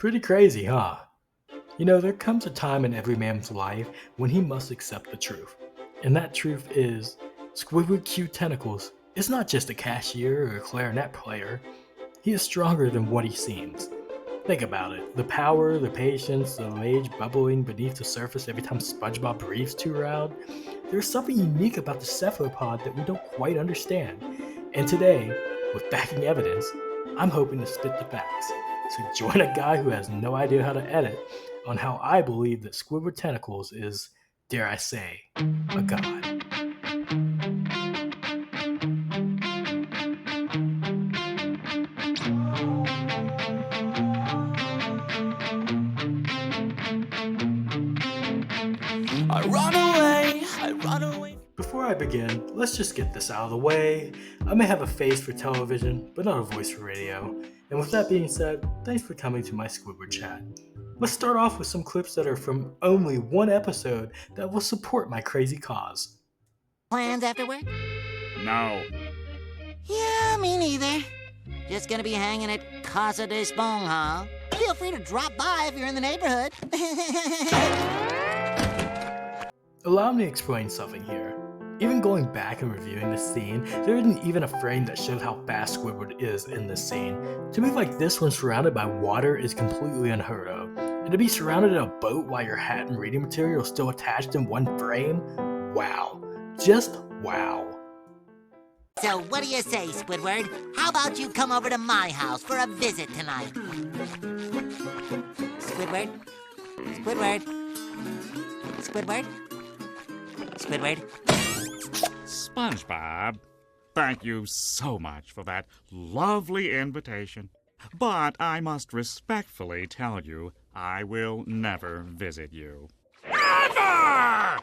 Pretty crazy, huh? You know, there comes a time in every man's life when he must accept the truth. And that truth is Squidward Tentacles is not just a cashier or a clarinet player. He is stronger than what he seems. Think about it. The power, the patience, the rage bubbling beneath the surface every time SpongeBob breathes too loud. There's something unique about the cephalopod that we don't quite understand. And today, with backing evidence, I'm hoping to spit the facts. So join a guy who has no idea how to edit on how I believe that Squidward Tentacles is, dare I say, a god. I run away. Before I begin, let's just get this out of the way. I may have a face for television, but not a voice for radio. And with that being said, thanks for coming to my Squidward chat. Let's start off with some clips that are from only one episode that will support my crazy cause. Plans after work? No. Yeah, me neither. Just gonna be hanging at Casa de Spong, huh? Feel free to drop by if you're in the neighborhood. Allow me to explain something here. Even going back and reviewing this scene, there isn't even a frame that shows how fast Squidward is in this scene. To move like this when surrounded by water is completely unheard of. And to be surrounded in a boat while your hat and reading material is still attached in one frame? Wow. Just wow. So what do you say, Squidward? How about you come over to my house for a visit tonight? Squidward? Squidward? Squidward? Squidward? SpongeBob, thank you so much for that lovely invitation. But I must respectfully tell you, I will never visit you. Never!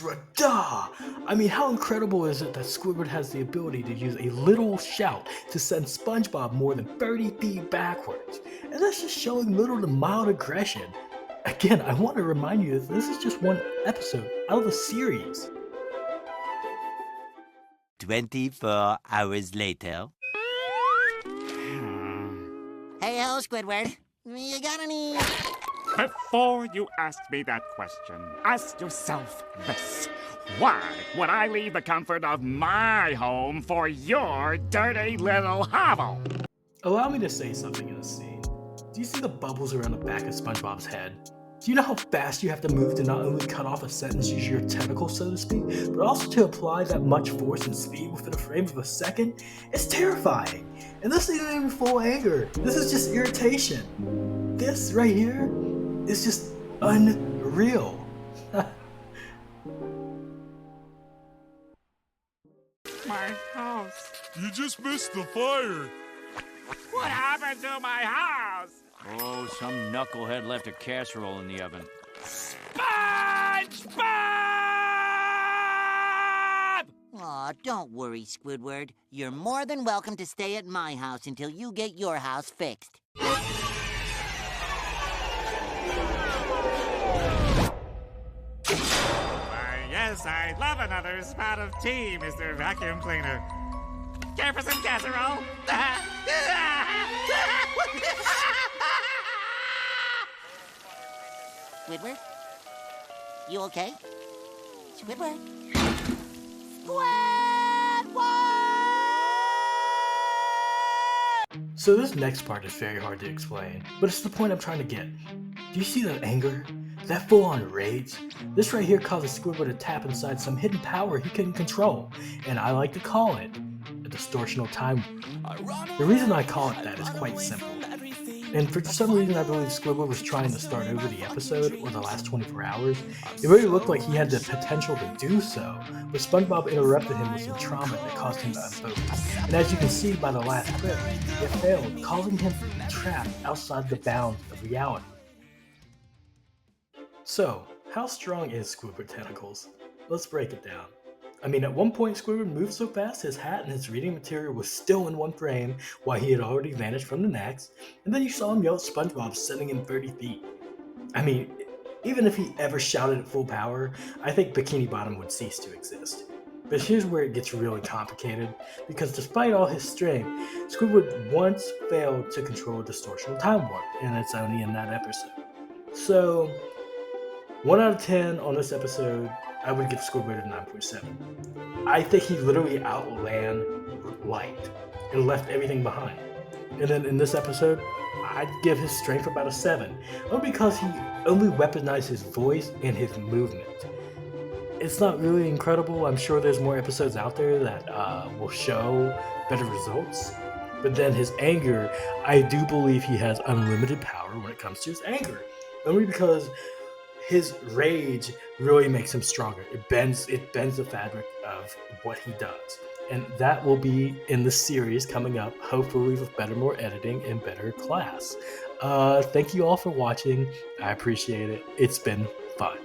Rada! I mean, how incredible is it that Squidward has the ability to use a little shout to send SpongeBob more than 30 feet backwards? And that's just showing little to mild aggression. Again, I want to remind you that this is just one episode out of a series. 24 hours later. Hey-ho, Squidward. You got any... Before you ask me that question, ask yourself this. Why would I leave the comfort of my home for your dirty little hovel? Allow me to say something in this scene. Do you see the bubbles around the back of SpongeBob's head? Do you know how fast you have to move to not only cut off a sentence using your tentacles, so to speak, but also to apply that much force and speed within a frame of a second? It's terrifying! And this isn't even full anger. This is just irritation. This right here is just unreal. My house. You just missed the fire. What happened to my house? Oh, some knucklehead left a casserole in the oven. SpongeBob! Aw, don't worry, Squidward. You're more than welcome to stay at my house until you get your house fixed. Why, yes, I'd love another spout of tea, Mr. Vacuum Cleaner. Care for some casserole? Squidward? You okay? Squidward? So this next part is very hard to explain, but it's the point I'm trying to get. Do you see that anger? That full-on rage? This right here causes Squidward to tap inside some hidden power he couldn't control, and I like to call it a distortional time. The reason I call it that is quite simple. And for some reason I believe Squidward was trying to start over the episode, or the last 24 hours. It really looked like he had the potential to do so, but SpongeBob interrupted him with some trauma that caused him to unfocus. And as you can see by the last clip, it failed, causing him to be trapped outside the bounds of reality. So, how strong is Squidward Tentacles? Let's break it down. I mean, at one point Squidward moved so fast his hat and his reading material was still in one frame while he had already vanished from the next, and then you saw him yell at SpongeBob sending him 30 feet. I mean, even if he ever shouted at full power, I think Bikini Bottom would cease to exist. But here's where it gets really complicated, because despite all his strength, Squidward once failed to control a distortional time warp, and it's only in that episode. So, 1 out of 10 on this episode, I would give Squidward a 9.7. I think he literally outran Light and left everything behind. And then in this episode, I'd give his strength about a 7, only because he only weaponized his voice and his movement. It's not really incredible. I'm sure there's more episodes out there that will show better results. But then his anger, I do believe he has unlimited power when it comes to his anger. Only because his rage really makes him stronger. It bends the fabric of what he does. And that will be in the series coming up, hopefully with more editing and better class. Thank you all for watching. I appreciate it. It's been fun.